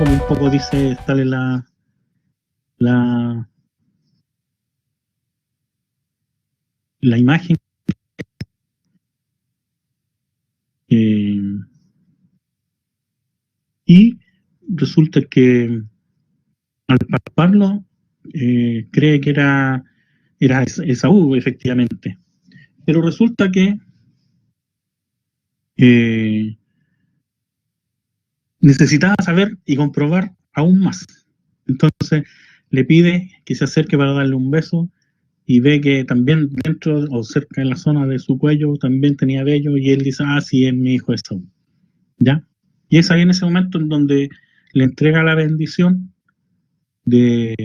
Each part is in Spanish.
como un poco dice, sale la imagen. Y resulta que al palparlo cree que era Esaú, efectivamente. Pero resulta que necesitaba saber y comprobar aún más. Entonces le pide que se acerque para darle un beso y ve que también dentro o cerca de la zona de su cuello también tenía vello y él dice, sí, es mi hijo Esaú. ¿Ya? Y es ahí en ese momento en donde le entrega la bendición de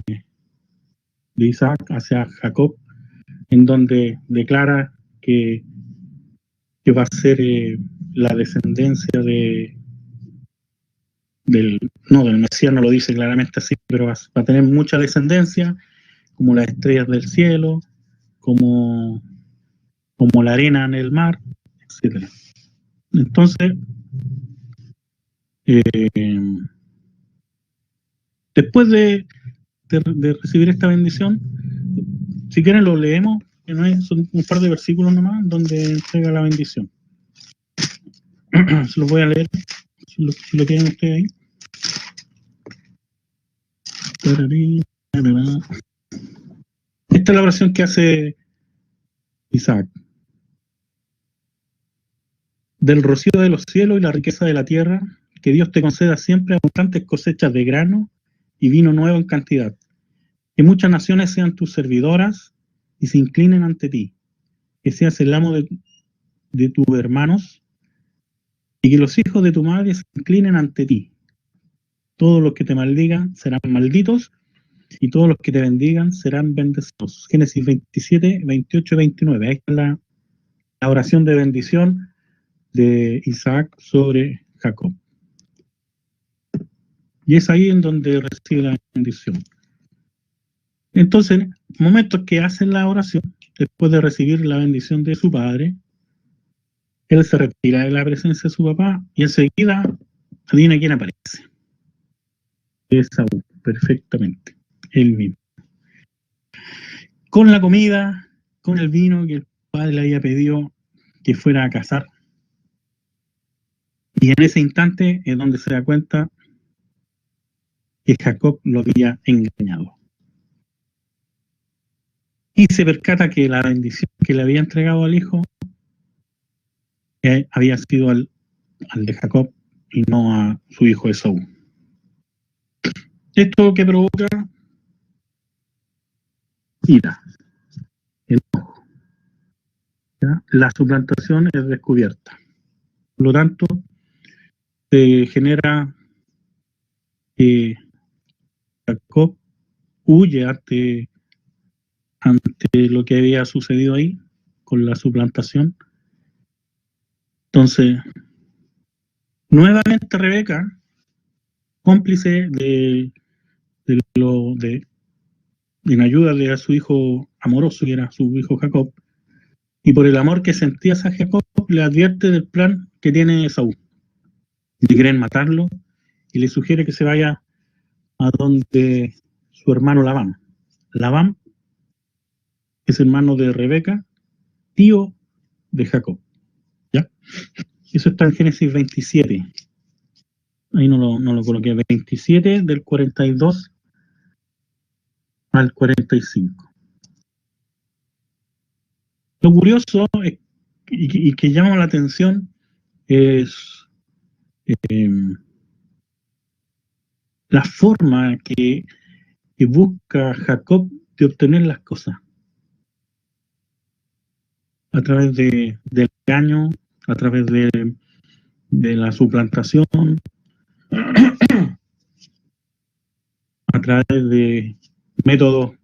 Isaac hacia Jacob, en donde declara que va a ser la descendencia del Mesías, no lo dice claramente así, pero va a tener mucha descendencia, como las estrellas del cielo, como la arena en el mar, etc. Entonces, después de recibir esta bendición, si quieren lo leemos, que no es, son un par de versículos nomás, donde entrega la bendición. Se los voy a leer, si lo tienen ustedes ahí. Esta es la oración que hace Isaac. Del rocío de los cielos y la riqueza de la tierra, que Dios te conceda siempre abundantes cosechas de grano y vino nuevo en cantidad. Que muchas naciones sean tus servidoras y se inclinen ante ti. Que seas el amo de tus hermanos y que los hijos de tu madre se inclinen ante ti. Todos los que te maldigan serán malditos y todos los que te bendigan serán bendecidos. Génesis 27, 28 y 29. Ahí está la oración de bendición de Isaac sobre Jacob. Y es ahí en donde recibe la bendición. Entonces, momentos que hacen la oración, después de recibir la bendición de su padre, él se retira de la presencia de su papá y enseguida, adivina quién aparece. Esaú, perfectamente, él mismo. Con la comida, con el vino que el padre le había pedido que fuera a cazar. Y en ese instante es donde se da cuenta que Jacob lo había engañado. Y se percata que la bendición que le había entregado al hijo había sido al de Jacob y no a su hijo Esaú. Esto que provoca ira, enojo. ¿Ya? La suplantación es descubierta. Por lo tanto, se genera que Jacob huye ante lo que había sucedido ahí con la suplantación. Entonces, nuevamente Rebeca, cómplice en ayuda de su hijo amoroso, que era su hijo Jacob, y por el amor que sentía hacia Jacob, le advierte del plan que tiene Esaú. Le quieren matarlo y le sugiere que se vaya a donde su hermano Labán. Labán es hermano de Rebeca, tío de Jacob. ¿Ya? Eso está en Génesis 27. Ahí no lo coloqué. 27 del 42 al 45. Lo curioso es, y que llama la atención es la forma que busca Jacob de obtener las cosas. A través del engaño, a través de la suplantación, a través de métodos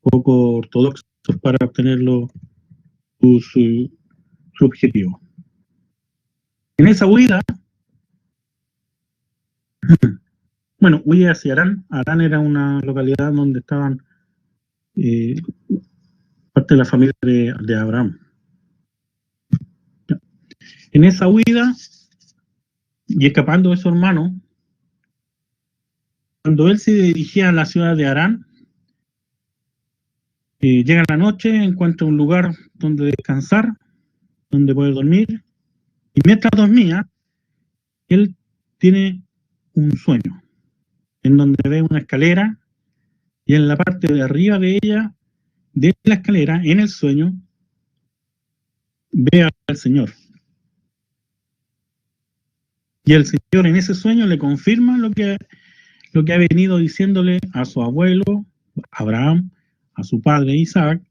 poco ortodoxos para obtener su objetivo. En esa huida, bueno, huye hacia Arán. Arán era una localidad donde estaban parte de la familia de Abraham. En esa huida y escapando de su hermano, Cuando él se dirigía a la ciudad de Harán, llega la noche, encuentra un lugar donde descansar, donde poder dormir, y mientras dormía, él tiene un sueño, en donde ve una escalera, y en la parte de arriba de ella, de la escalera, en el sueño, ve al Señor. Y el Señor en ese sueño le confirma lo que ha venido diciéndole a su abuelo Abraham, a su padre Isaac,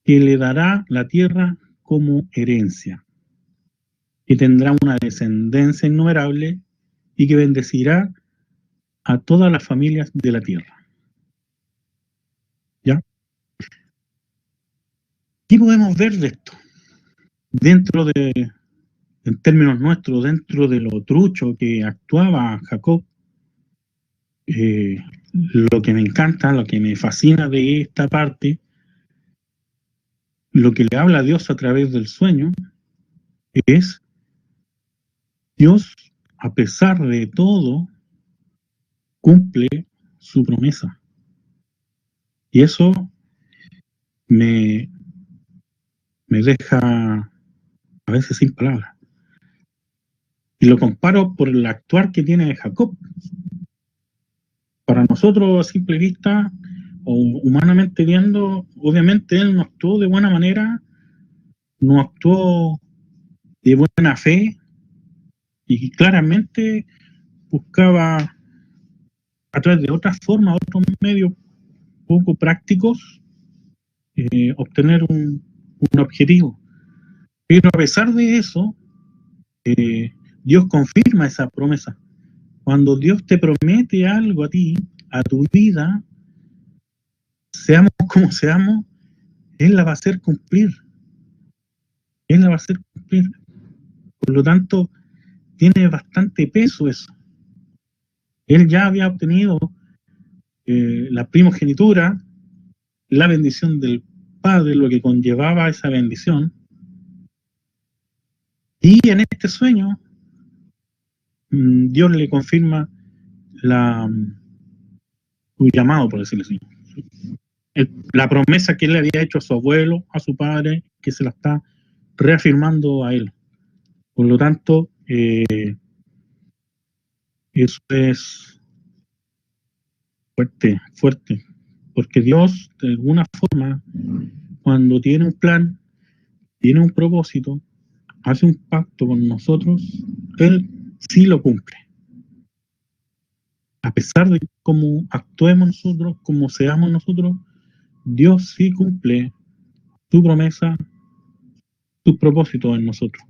que le dará la tierra como herencia, que tendrá una descendencia innumerable y que bendecirá a todas las familias de la tierra. ¿Ya? ¿Qué podemos ver de esto? Dentro de, en términos nuestros, dentro de lo trucho que actuaba Jacob, lo que me encanta, lo que me fascina de esta parte, lo que le habla a Dios a través del sueño, es Dios, a pesar de todo, cumple su promesa. Y eso me deja a veces sin palabras. Y lo comparo por el actuar que tiene Jacob. Para nosotros, a simple vista, o humanamente viendo, obviamente él no actuó de buena manera, no actuó de buena fe, y claramente buscaba a través de otras formas, otros medios poco prácticos, obtener un objetivo. Pero a pesar de eso, Dios confirma esa promesa. Cuando Dios te promete algo a ti, a tu vida, seamos como seamos, Él la va a hacer cumplir. Él la va a hacer cumplir. Por lo tanto, tiene bastante peso eso. Él ya había obtenido la primogenitura, la bendición del Padre, lo que conllevaba esa bendición. Y en este sueño, Dios le confirma su llamado, por decirlo así. La promesa que él le había hecho a su abuelo, a su padre, que se la está reafirmando a él. Por lo tanto, eso es fuerte, fuerte. Porque Dios, de alguna forma, cuando tiene un plan, tiene un propósito, hace un pacto con nosotros, Él sí lo cumple. A pesar de cómo actuemos nosotros, cómo seamos nosotros, Dios sí cumple su promesa, sus propósitos en nosotros.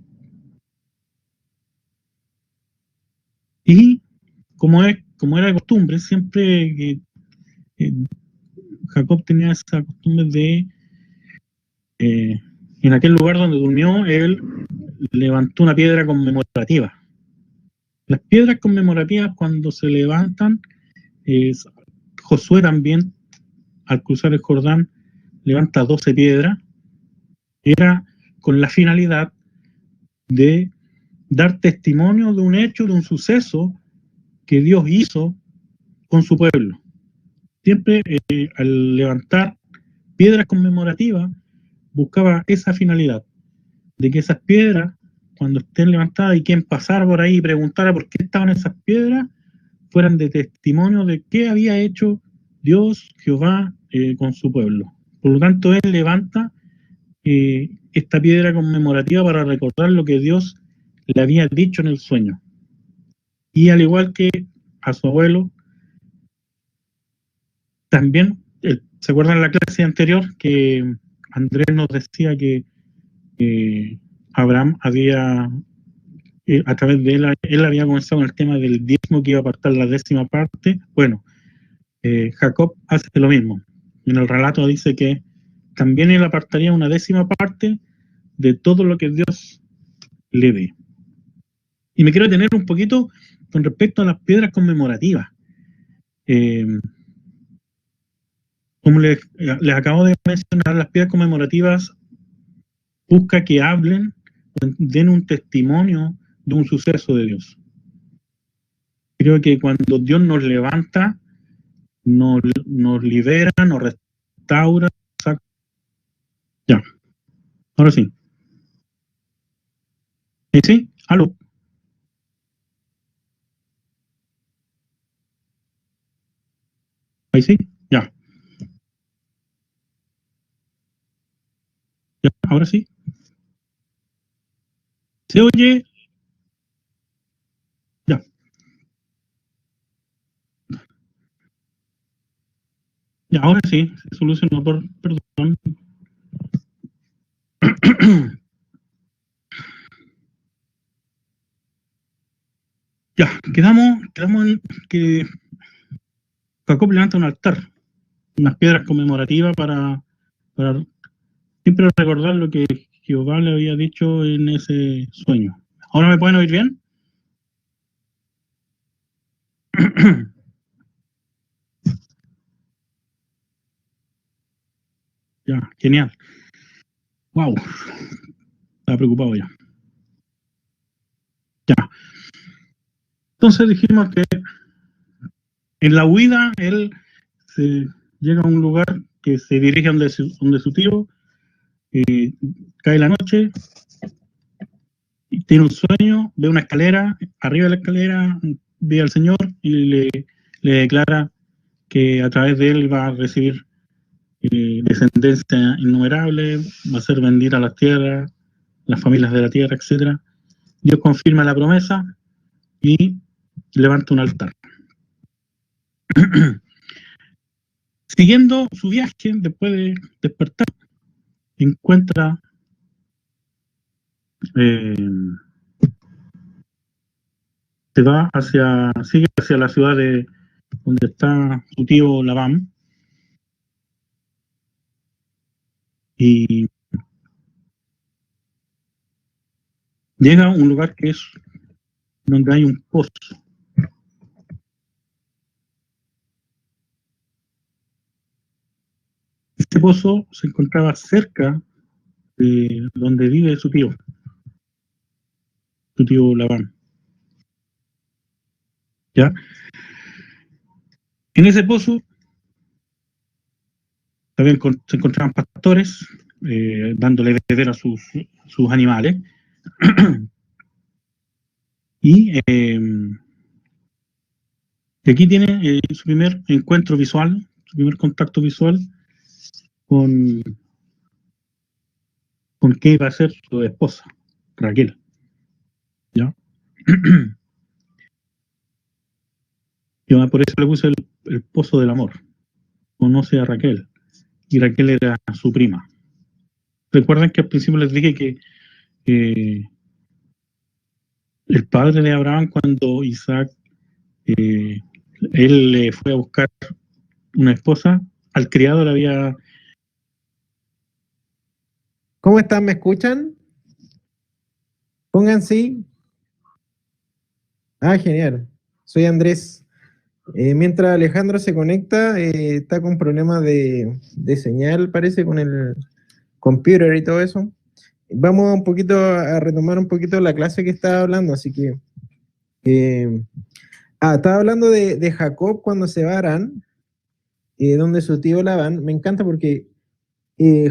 Y como era de costumbre, siempre Jacob tenía esa costumbre de, en aquel lugar donde durmió, él levantó una piedra conmemorativa. Las piedras conmemorativas, cuando se levantan, Josué también, al cruzar el Jordán, levanta 12 piedras. Era con la finalidad de dar testimonio de un hecho, de un suceso que Dios hizo con su pueblo. Siempre al levantar piedras conmemorativas, buscaba esa finalidad, de que esas piedras, cuando estén levantadas y quien pasara por ahí y preguntara por qué estaban esas piedras, fueran de testimonio de qué había hecho Dios, Jehová, con su pueblo. Por lo tanto, él levanta esta piedra conmemorativa para recordar lo que Dios le había dicho en el sueño. Y al igual que a su abuelo, también, ¿se acuerdan la clase anterior que Andrés nos decía que Abraham había, a través de él había comenzado el tema del diezmo, que iba a apartar la 10ª parte? Bueno, Jacob hace lo mismo. En el relato dice que también él apartaría una 10ª parte de todo lo que Dios le dé. Y me quiero detener un poquito con respecto a las piedras conmemorativas. Como les acabo de mencionar, las piedras conmemorativas busca que hablen, den un testimonio de un suceso de Dios. Creo que cuando Dios nos levanta nos libera, nos restaura. Ya, ahora sí. ¿Y sí? ¿Aló? ¿Ahí sí? Ya, ya, ahora sí. ¿Se oye? Ya, ya, ahora sí. Se solucionó por, perdón. Ya, quedamos en que Jacob levanta un altar, unas piedras conmemorativas para siempre recordar lo que Jehová le había dicho en ese sueño. ¿Ahora me pueden oír bien? Ya, genial. Wow, estaba preocupado ya. Ya. Entonces dijimos que en la huida él se llega a un lugar que se dirige donde su tío, cae la noche, y tiene un sueño, ve una escalera, arriba de la escalera ve al Señor y le declara que a través de él va a recibir descendencia innumerable, va a ser bendita las tierras, las familias de la tierra, etcétera. Dios confirma la promesa y levanta un altar. Siguiendo su viaje, después de despertar, encuentra eh, sigue hacia la ciudad de donde está su tío Labán, y llega a un lugar que es donde hay un pozo. Este pozo se encontraba cerca de donde vive su tío Labán. ¿Ya? En ese pozo también se encontraban pastores dándole de beber a sus animales. Y aquí tiene su primer encuentro visual, su primer contacto visual con, con qué iba a ser su esposa, Raquel. ¿Ya? Por eso le puse el pozo del amor. Conoce a Raquel, y Raquel era su prima. Recuerdan que al principio les dije que eh, el padre de Abraham, cuando Isaac, eh, él le fue a buscar una esposa, al criado le había... ¿Cómo están? ¿Me escuchan? Pongan sí. Ah, genial. Soy Andrés. Mientras Alejandro se conecta, está con problemas de señal, parece, con el computer y todo eso. Vamos un poquito a retomar un poquito la clase que estaba hablando, así que... eh, estaba hablando de Jacob cuando se va a Harán, donde su tío Labán. Me encanta porque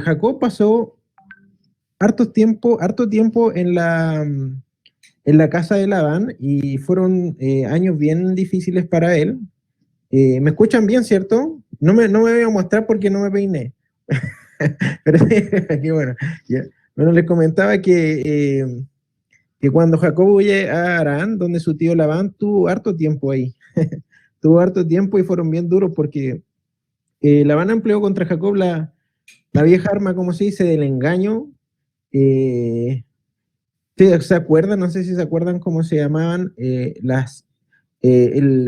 Jacob pasó harto tiempo en la casa de Labán y fueron años bien difíciles para él. ¿Me escuchan bien, cierto? No me voy a mostrar porque no me peiné. Pero qué bueno. Ya. Bueno, les comentaba que cuando Jacob huye a Harán, donde su tío Labán, tuvo harto tiempo ahí. Tuvo harto tiempo y fueron bien duros porque Labán empleó contra Jacob la vieja arma, como se dice, del engaño. Eh, ¿Se acuerdan? No sé si se acuerdan cómo se llamaban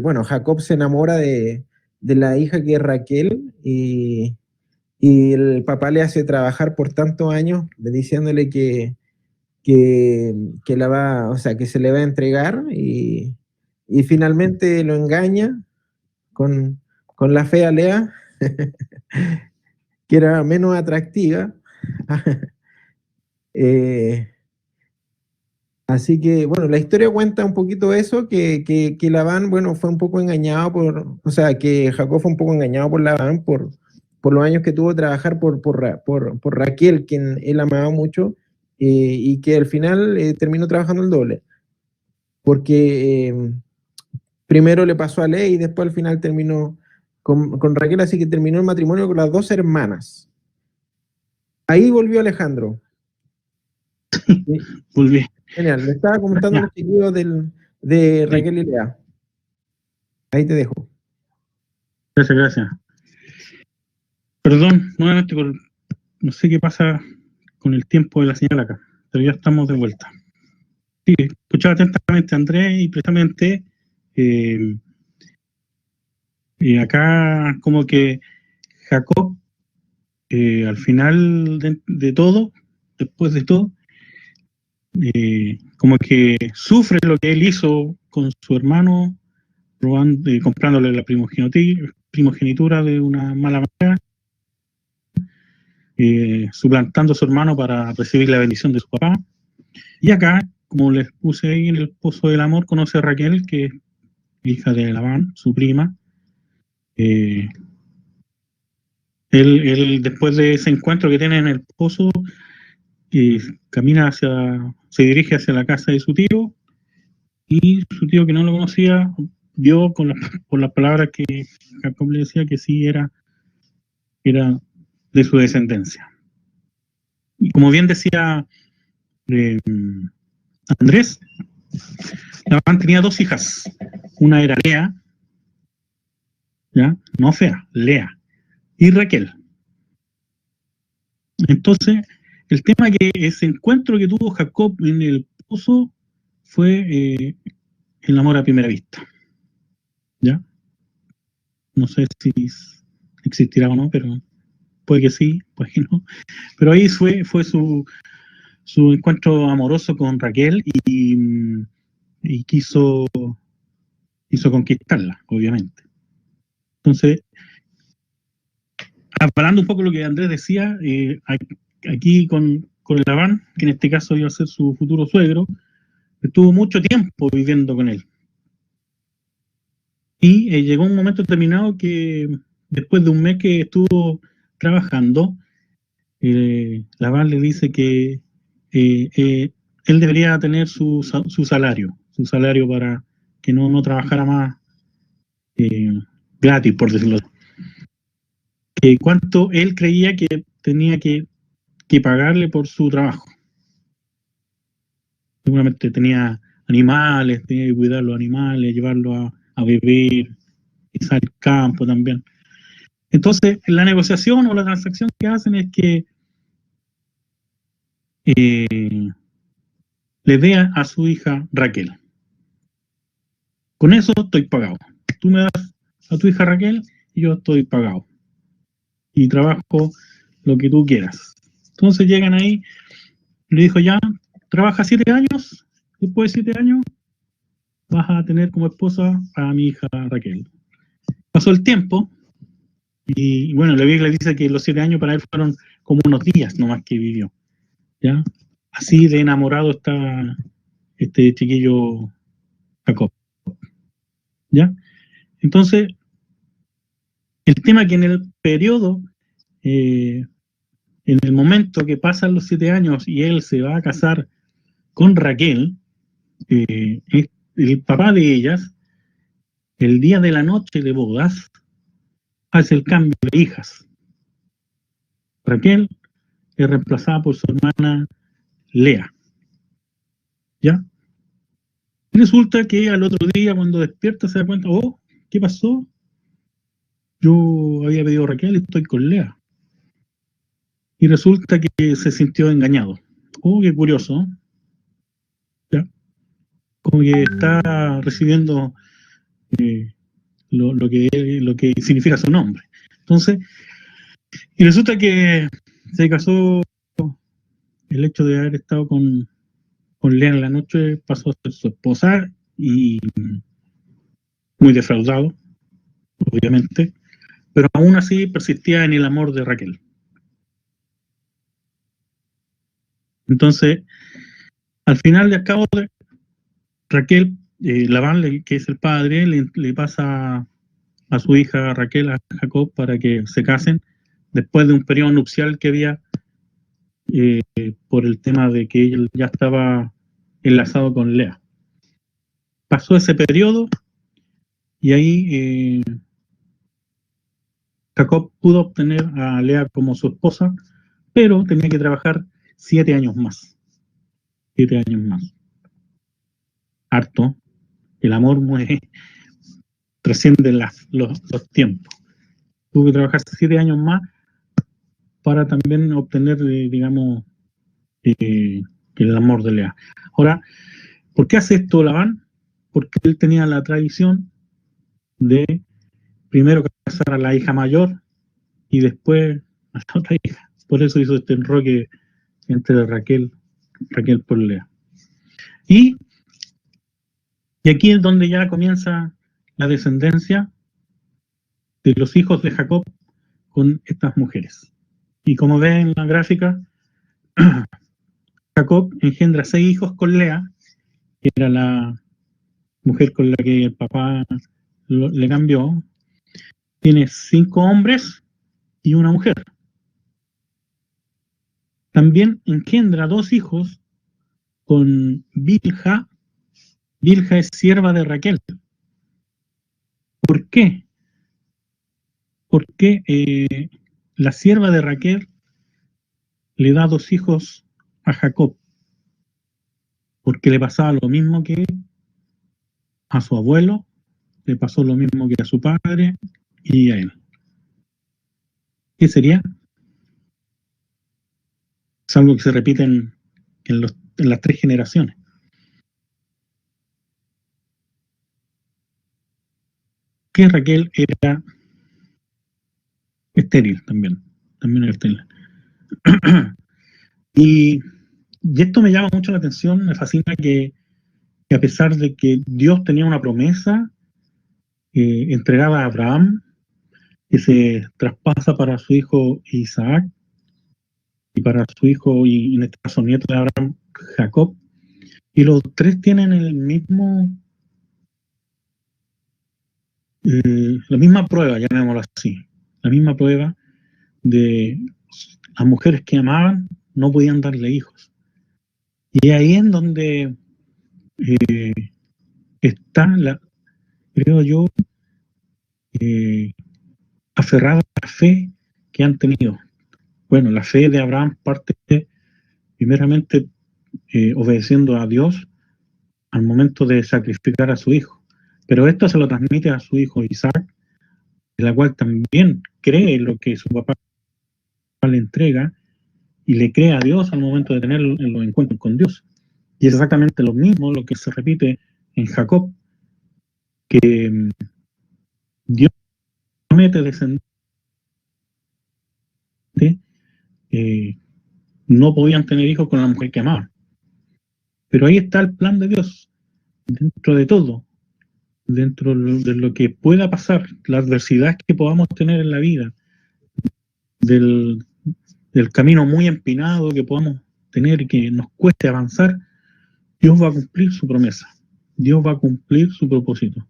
bueno, Jacob se enamora de la hija que es Raquel y el papá le hace trabajar por tantos años diciéndole que la va, o sea, que se le va a entregar y finalmente lo engaña con la fea Lea, que era menos atractiva. eh, Así que, bueno, la historia cuenta un poquito eso, que Labán, bueno, fue un poco engañado o sea, que Jacob fue un poco engañado por Labán por los años que tuvo de trabajar por Raquel, quien él amaba mucho, y que al final terminó trabajando el doble, porque primero le pasó a Lea y después al final terminó con Raquel, así que terminó el matrimonio con las dos hermanas. Ahí volvió Alejandro. Volví. Genial, le estaba comentando Ya, los chiquillos de sí, Raquel y Lea. Ahí te dejo. gracias, gracias. Perdón, nuevamente, no sé qué pasa con el tiempo de la señal acá, pero ya estamos de vuelta. Sí, escuchaba atentamente a Andrés y precisamente eh, acá como que Jacob, al final de todo, después de todo, como que sufre lo que él hizo con su hermano, comprándole la primogenitura de una mala manera, suplantando a su hermano para recibir la bendición de su papá. Y acá, como les puse ahí en el pozo del amor, conoce a Raquel, que es hija de Labán, su prima. Eh, él, después de ese encuentro que tiene en el pozo, se dirige hacia la casa de su tío, y su tío, que no lo conocía, vio por las palabras que Jacob le decía que sí era de su descendencia. Y como bien decía eh, Andrés, Labán tenía dos hijas. Una era Lea, ¿ya? No fea, Lea, y Raquel. Entonces, el tema que ese encuentro que tuvo Jacob en el pozo fue el amor a primera vista, ¿ya? No sé si existirá o no, pero puede que sí, puede que no. Pero ahí fue su encuentro amoroso con Raquel y quiso conquistarla, obviamente. Entonces, hablando un poco de lo que Andrés decía, aquí con Labán, que en este caso iba a ser su futuro suegro, estuvo mucho tiempo viviendo con él. Y llegó un momento determinado que después de un mes que estuvo trabajando, Labán le dice que él debería tener su salario para que no trabajara más eh, gratis, por decirlo así. Que cuánto él creía que tenía que pagarle por su trabajo. Seguramente tenía animales, tenía que cuidar los animales, llevarlos a beber, quizá al campo también. Entonces, la negociación o la transacción que hacen es que le dé a su hija Raquel. Con eso estoy pagado. Tú me das a tu hija Raquel y yo estoy pagado. Y trabajo lo que tú quieras. Entonces llegan ahí, le dijo ya, trabaja 7 años, después de 7 años vas a tener como esposa a mi hija Raquel. Pasó el tiempo y bueno, la Biblia dice que los 7 años para él fueron como unos días nomás que vivió. ¿Ya? Así de enamorado está este chiquillo Jacob. ¿Ya? Entonces, el tema que en el periodo, en el momento que pasan los 7 años y él se va a casar con Raquel, el papá de ellas, el día de la noche de bodas, hace el cambio de hijas. Raquel es reemplazada por su hermana Lea. ¿Ya? Y resulta que al otro día, cuando despierta, se da cuenta, oh, ¿qué pasó? Yo había pedido a Raquel y estoy con Lea. Y resulta que se sintió engañado. Oh, qué curioso. ¿Ya? Como que está recibiendo eh, lo que significa su nombre. Entonces, y resulta que se casó, el hecho de haber estado con Lea en la noche pasó a ser su esposa y muy defraudado, obviamente, pero aún así persistía en el amor de Raquel. Entonces, Al final de cabo, Raquel, Labán, que es el padre, le pasa a su hija Raquel, a Jacob, para que se casen, después de un periodo nupcial que había por el tema de que él ya estaba enlazado con Lea. Pasó ese periodo y ahí Jacob pudo obtener a Lea como su esposa, pero tenía que trabajar 7 años más. 7 años más. Harto. El amor trasciende los tiempos. Tuvo que trabajar 7 años más para también obtener, digamos, el amor de Lea. Ahora, ¿por qué hace esto Labán? Porque él tenía la tradición de primero casar a la hija mayor y después a la otra hija. Por eso hizo este enroque entre Raquel por Lea. Y aquí es donde ya comienza la descendencia de los hijos de Jacob con estas mujeres. Y como ven en la gráfica, Jacob engendra 6 hijos con Lea, que era la mujer con la que el papá le cambió. Tiene 5 hombres y una mujer. También engendra 2 hijos con Bilha. Bilha es sierva de Raquel. ¿Por qué? Porque la sierva de Raquel le da 2 hijos a Jacob, porque le pasaba lo mismo que a su abuelo, le pasó lo mismo que a su padre y a él. ¿Qué sería? Es algo que se repite en las 3 generaciones. Que Raquel era estéril también era estéril. Y esto me llama mucho la atención, me fascina que a pesar de que Dios tenía una promesa entregada a Abraham, que se traspasa para su hijo Isaac, y para su hijo, y en este caso nieto de Abraham, Jacob, y los 3 tienen la misma prueba, llamémoslo así, la misma prueba de las mujeres que amaban no podían darle hijos. Y ahí en donde está, creo yo, aferrada a la fe que han tenido. Bueno, la fe de Abraham parte primeramente obedeciendo a Dios al momento de sacrificar a su hijo. Pero esto se lo transmite a su hijo Isaac, de la cual también cree lo que su papá le entrega y le cree a Dios al momento de tener los encuentros con Dios. Y es exactamente lo mismo lo que se repite en Jacob, que Dios promete descender. No podían tener hijos con la mujer que amaban. Pero ahí está el plan de Dios, dentro de todo, dentro de lo que pueda pasar, la adversidad que podamos tener en la vida, del camino muy empinado que podamos tener y que nos cueste avanzar, Dios va a cumplir su promesa, Dios va a cumplir su propósito.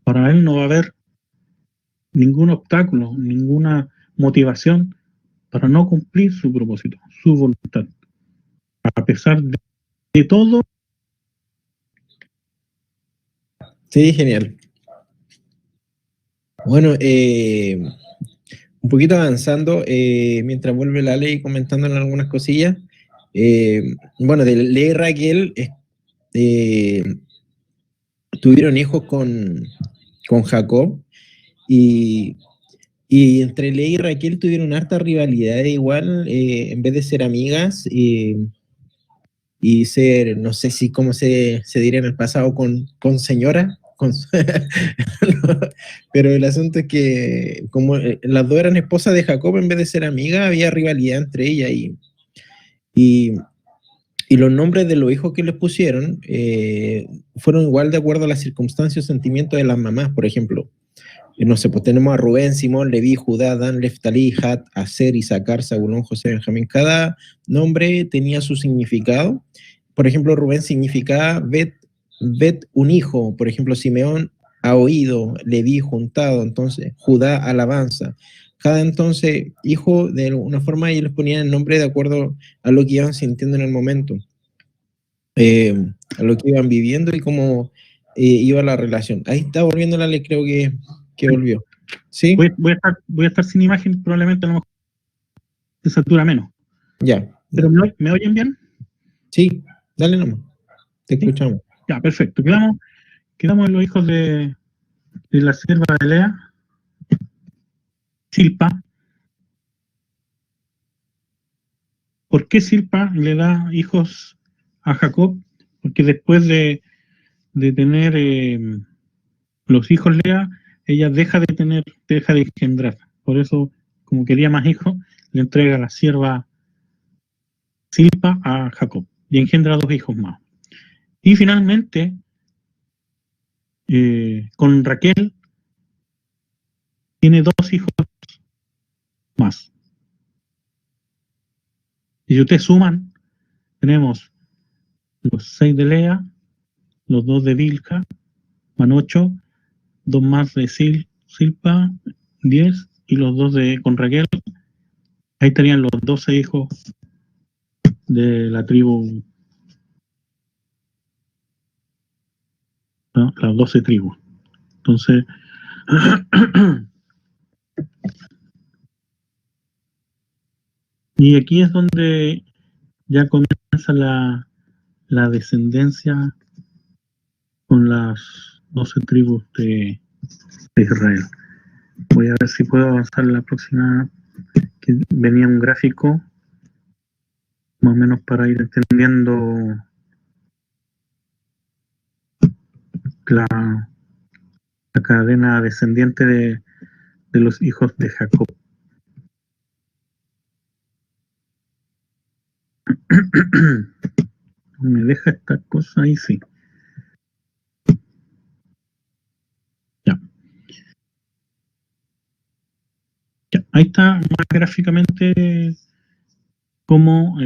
Para Él no va a haber ningún obstáculo, ninguna motivación para no cumplir su propósito, su voluntad. A pesar de todo. Sí, genial. Bueno, un poquito avanzando, mientras vuelve la ley comentando algunas cosillas. Bueno, de Lea y Raquel tuvieron hijos con Jacob y entre Lea y Raquel tuvieron harta rivalidad igual, en vez de ser amigas y ser, no sé si cómo se diría en el pasado, con señora, pero el asunto es que como las dos eran esposas de Jacob, en vez de ser amigas, había rivalidad entre ellas y los nombres de los hijos que les pusieron fueron igual de acuerdo a las circunstancias o sentimientos de las mamás. Por ejemplo, no sé, pues tenemos a Rubén, Simón, Leví, Judá, Dan, Neftalí, Gad, Aser, Isaacar, Zabulón, José, Benjamín. Cada nombre tenía su significado. por ejemplo, Rubén significaba ved un hijo, por ejemplo, Simeón ha oído, Leví juntado, entonces Judá alabanza. Cada entonces hijo de una forma ellos les ponían el nombre de acuerdo a lo que iban sintiendo en el momento, a lo que iban viviendo y cómo iba la relación. Ahí está volviendo la ley, creo que volvió. ¿Sí? Voy a estar sin imagen, probablemente a lo mejor se satura menos. Ya. ¿Pero me oyen bien? Sí, dale nomás. Te ¿Sí? escuchamos. Ya, perfecto. Quedamos en los hijos de la sierva de Lea, Silpa. ¿Por qué Silpa le da hijos a Jacob? Porque después de tener los hijos Lea, ella deja de engendrar. Por eso, como quería más hijos, le entrega a la sierva Silpa a Jacob y engendra 2 hijos más. Y finalmente, con Raquel, tiene 2 hijos más. Y si ustedes suman, tenemos los 6 de Lea, los 2 de Bilha, van 8, 2 más de Silpa, 10, y los 2 con Raquel. Ahí estarían los 12 hijos de la tribu, ¿no? Las 12 tribus. Entonces, y aquí es donde ya comienza la descendencia con las 12 tribus de Israel. Voy a ver si puedo avanzar la próxima, que venía un gráfico más o menos para ir entendiendo la cadena descendiente de los hijos de Jacob. ¿Me deja esta cosa ahí? Sí. Ya. Ya. Ahí está más gráficamente cómo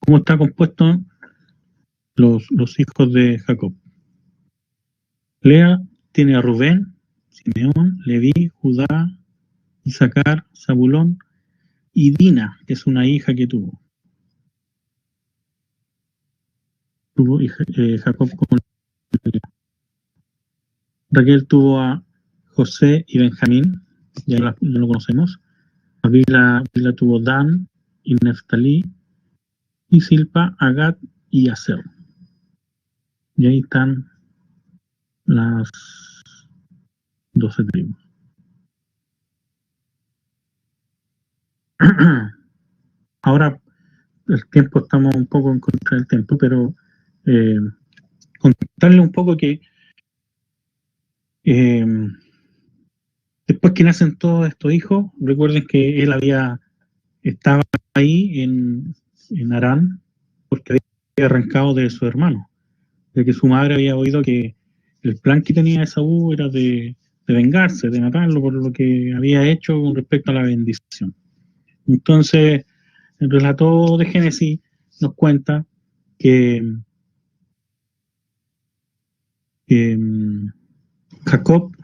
está compuesto los hijos de Jacob. Lea tiene a Rubén, Simeón, Leví, Judá, Isaacar, Zabulón y Dina, que es una hija que tuvo Jacob con Lea. Raquel tuvo a José y Benjamín, ya lo conocemos. A Bila tuvo Dan y Neftalí, y Silpa, a Gad y Aser. Y ahí están las 12 tribus. Ahora el tiempo, estamos un poco en contra del tiempo, pero contarle un poco que después que nacen todos estos hijos, recuerden que él estaba ahí en Harán porque había arrancado de su hermano, de que su madre había oído que el plan que tenía Esaú era de vengarse, de matarlo por lo que había hecho con respecto a la bendición. Entonces, el relato de Génesis nos cuenta que Jacob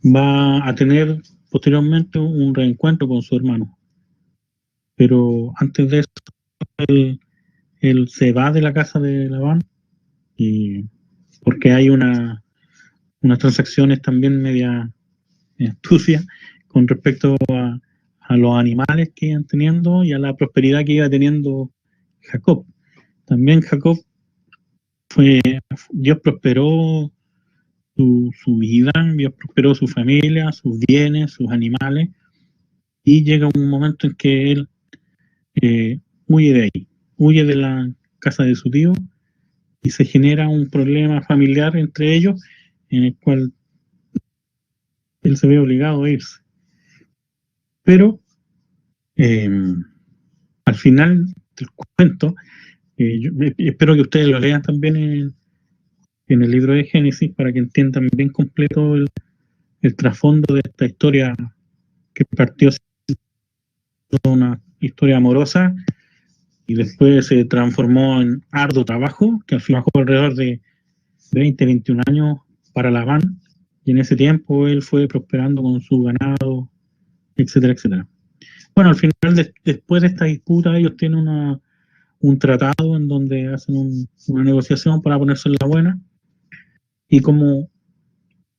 va a tener posteriormente un reencuentro con su hermano, pero antes de eso él se va de la casa de Labán, y porque hay unas transacciones también media astucias con respecto a los animales que iban teniendo y a la prosperidad que iba teniendo Jacob. También Jacob Dios prosperó su vida, Dios prosperó su familia, sus bienes, sus animales, y llega un momento en que él huye de ahí, huye de la casa de su tío, y se genera un problema familiar entre ellos en el cual él se ve obligado a irse. Pero al final del cuento, yo espero que ustedes lo lean también en el libro de Génesis para que entiendan bien completo el trasfondo de esta historia que partió siendo una historia amorosa después se transformó en arduo trabajo, que al final trabajó alrededor de 20, 21 años para Labán, y en ese tiempo él fue prosperando con su ganado, etcétera, etcétera. Bueno, al final, después de esta disputa, ellos tienen un tratado en donde hacen una negociación para ponerse en la buena, y como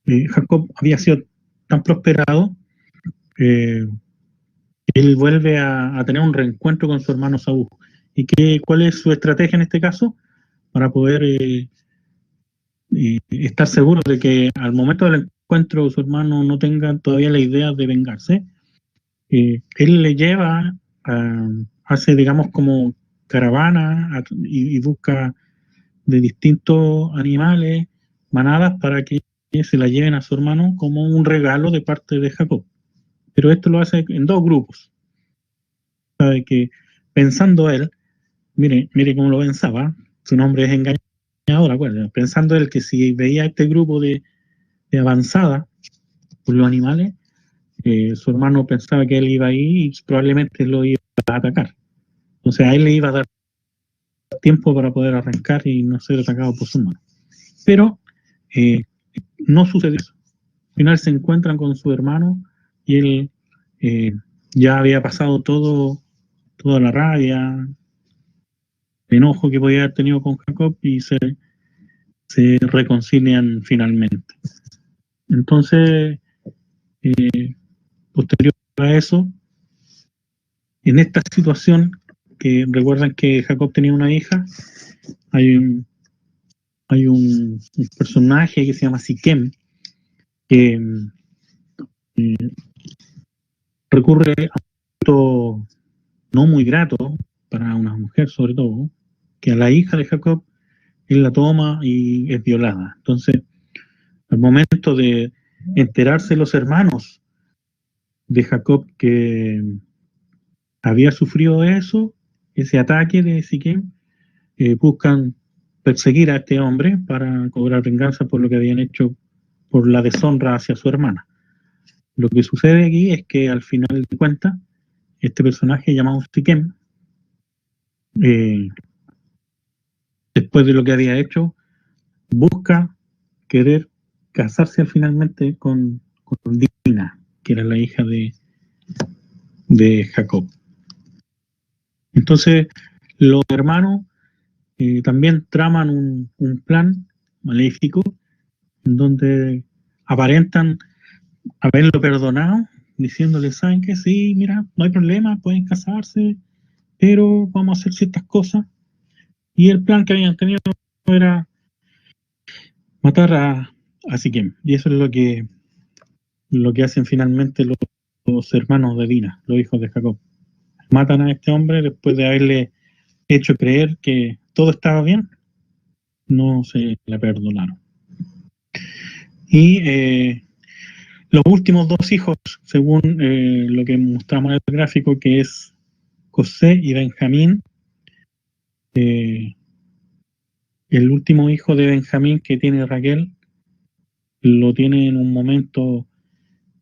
Jacob había sido tan prosperado, él vuelve a tener un reencuentro con su hermano Saúl. ¿Y cuál es su estrategia en este caso? Para poder estar seguro de que al momento del encuentro su hermano no tenga todavía la idea de vengarse. Él le lleva, hace digamos como caravana y busca de distintos animales, manadas, para que se la lleven a su hermano como un regalo de parte de Jacob. Pero esto lo hace en dos grupos. Sabe que pensando él, mire cómo lo pensaba, su nombre es engañador, acuérdense, pensando él que si veía este grupo de avanzada por los animales, su hermano pensaba que él iba ahí y probablemente lo iba a atacar. O sea, a él le iba a dar tiempo para poder arrancar y no ser atacado por su hermano. Pero no sucedió eso. Al final se encuentran con su hermano y él ya había pasado toda la rabia, el enojo que podía haber tenido con Jacob, y se reconcilian finalmente. Entonces, posterior a eso, en esta situación, que recuerdan que Jacob tenía una hija, hay un personaje que se llama Siquem, que recurre a un acto no muy grato para una mujer, sobre todo, que a la hija de Jacob él la toma y es violada. Entonces, al momento de enterarse los hermanos de Jacob que había sufrido eso, ese ataque de Siquem, buscan perseguir a este hombre para cobrar venganza por lo que habían hecho, por la deshonra hacia su hermana. Lo que sucede aquí es que al final de cuentas, este personaje llamado Siquem, después de lo que había hecho, busca querer casarse finalmente con Dina, que era la hija de Jacob. Entonces, los hermanos también traman un plan maléfico en donde aparentan haberlo perdonado, diciéndole, ¿saben qué? Sí, mira, no hay problema, pueden casarse, pero vamos a hacer ciertas cosas. Y el plan que habían tenido era matar a Siquem. Y eso es lo que hacen finalmente los hermanos de Dina, los hijos de Jacob. Matan a este hombre después de haberle hecho creer que todo estaba bien, no se le perdonaron. Y los últimos dos hijos, según lo que mostramos en el gráfico, que es José y Benjamín, el último hijo de Benjamín que tiene Raquel, lo tiene en un momento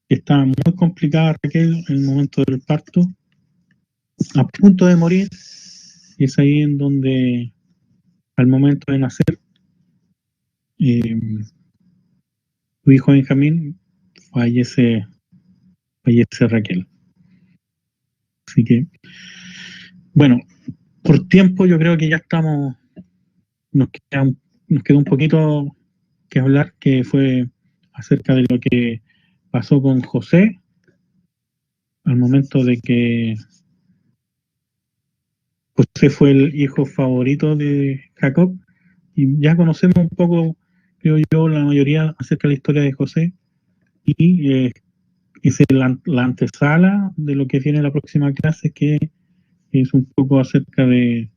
que estaba muy complicada Raquel, en el momento del parto, a punto de morir, y es ahí en donde, al momento de nacer, su hijo Benjamín fallece Raquel. Así que, bueno, por tiempo yo creo que ya estamos, nos queda un poquito que hablar, que fue acerca de lo que pasó con José al momento de que José fue el hijo favorito de Jacob, y ya conocemos un poco, creo yo, la mayoría acerca de la historia de José, y es la antesala de lo que viene la próxima clase, que es un poco acerca de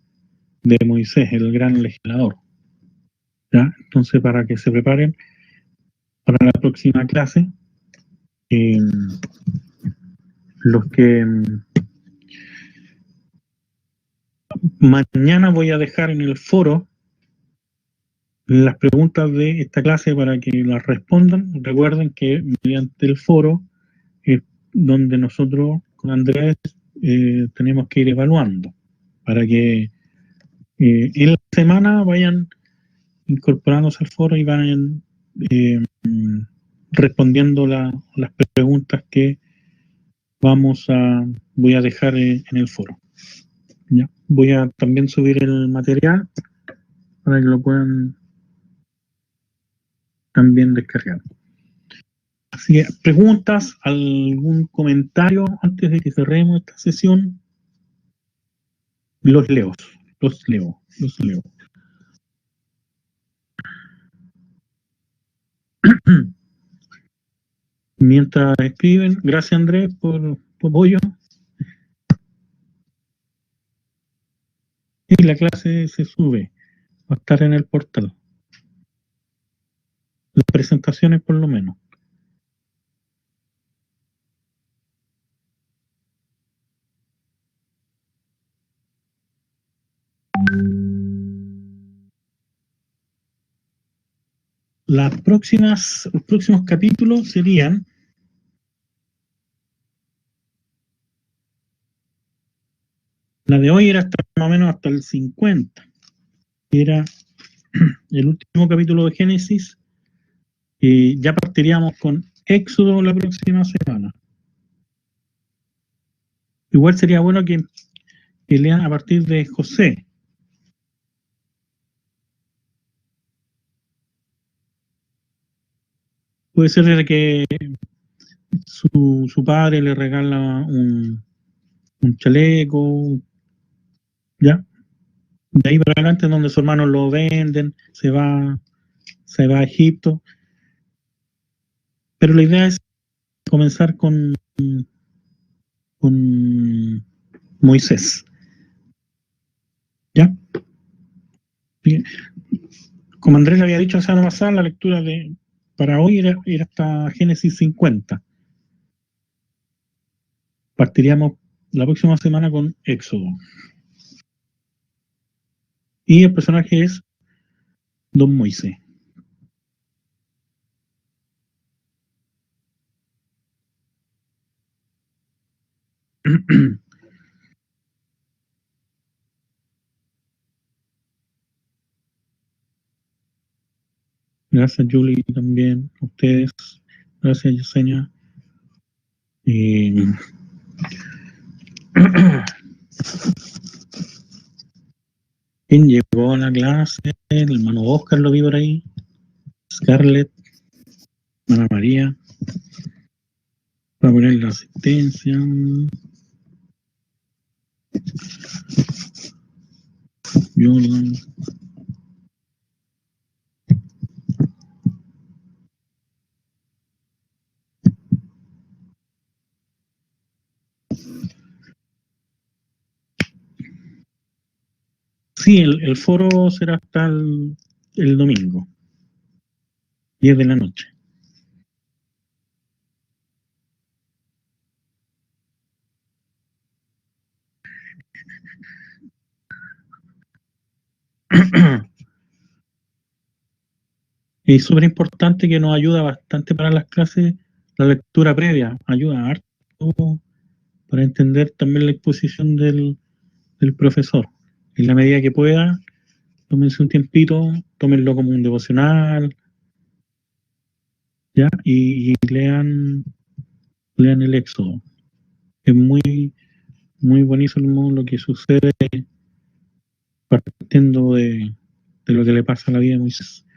Moisés, el gran legislador. ¿Ya? Entonces, para que se preparen para la próxima clase, los que mañana voy a dejar en el foro las preguntas de esta clase para que las respondan. Recuerden que mediante el foro es donde nosotros con Andrés tenemos que ir evaluando para que en la semana vayan incorporándose al foro y vayan respondiendo las preguntas que voy a dejar en el foro. ¿Ya? Voy a también subir el material para que lo puedan también descargar. Así que, preguntas, algún comentario antes de que cerremos esta sesión. Los leo. Mientras escriben, gracias Andrés por tu apoyo. Y la clase se sube, va a estar en el portal. Las presentaciones por lo menos. Los próximos capítulos serían la de hoy era hasta más o menos hasta el 50. Era el último capítulo de Génesis. Y ya partiríamos con Éxodo la próxima semana. Igual sería bueno que lean a partir de José. Puede ser de que su padre le regala un chaleco, ¿ya? De ahí para adelante, donde sus hermanos lo venden, se va a Egipto. Pero la idea es comenzar con Moisés. ¿Ya? Bien. Como Andrés le había dicho la semana pasada, la lectura para hoy era hasta Génesis 50. Partiríamos la próxima semana con Éxodo. Y el personaje es Don Moisés. Gracias, Julie, también a ustedes. Gracias, Yesenia. ¿Quién llegó a la clase? El hermano Oscar lo vi por ahí. Scarlett. Ana María. Para poner la asistencia. Jordan. Sí, el foro será hasta el domingo, 10 de la noche. Es súper importante, que nos ayuda bastante para las clases, la lectura previa, ayuda harto para entender también la exposición del profesor. En la medida que pueda, tómense un tiempito, tómenlo como un devocional, ¿ya? Y lean el Éxodo. Es muy, muy buenísimo lo que sucede partiendo de lo que le pasa a la vida de Moisés.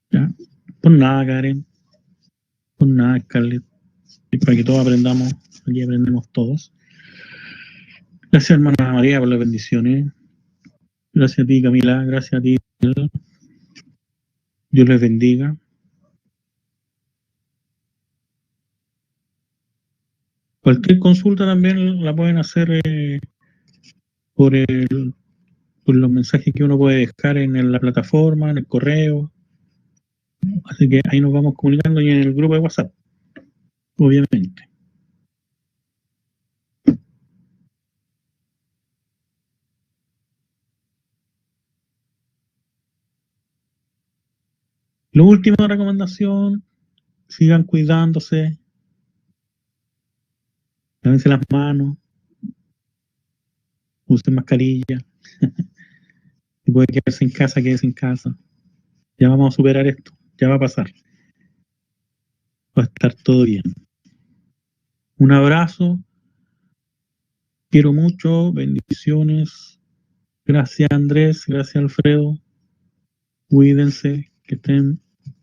¿Ya? Pues nada, Karen. Pues nada, Scarlett. Y para que todos aprendamos, aquí aprendemos todos. Gracias, hermana María, por las bendiciones. Gracias a ti, Camila. Gracias a ti. Dios les bendiga. Cualquier consulta también la pueden hacer por los mensajes que uno puede dejar en la plataforma, en el correo. Así que ahí nos vamos comunicando, y en el grupo de WhatsApp, obviamente. Lo último, recomendación, sigan cuidándose, lávense las manos, usen mascarilla. Si puede quedarse en casa, quédese en casa. Ya vamos a superar esto, ya va a pasar. Va a estar todo bien. Un abrazo, quiero mucho, bendiciones. Gracias Andrés, gracias Alfredo. Cuídense, que estén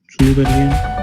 súper bien.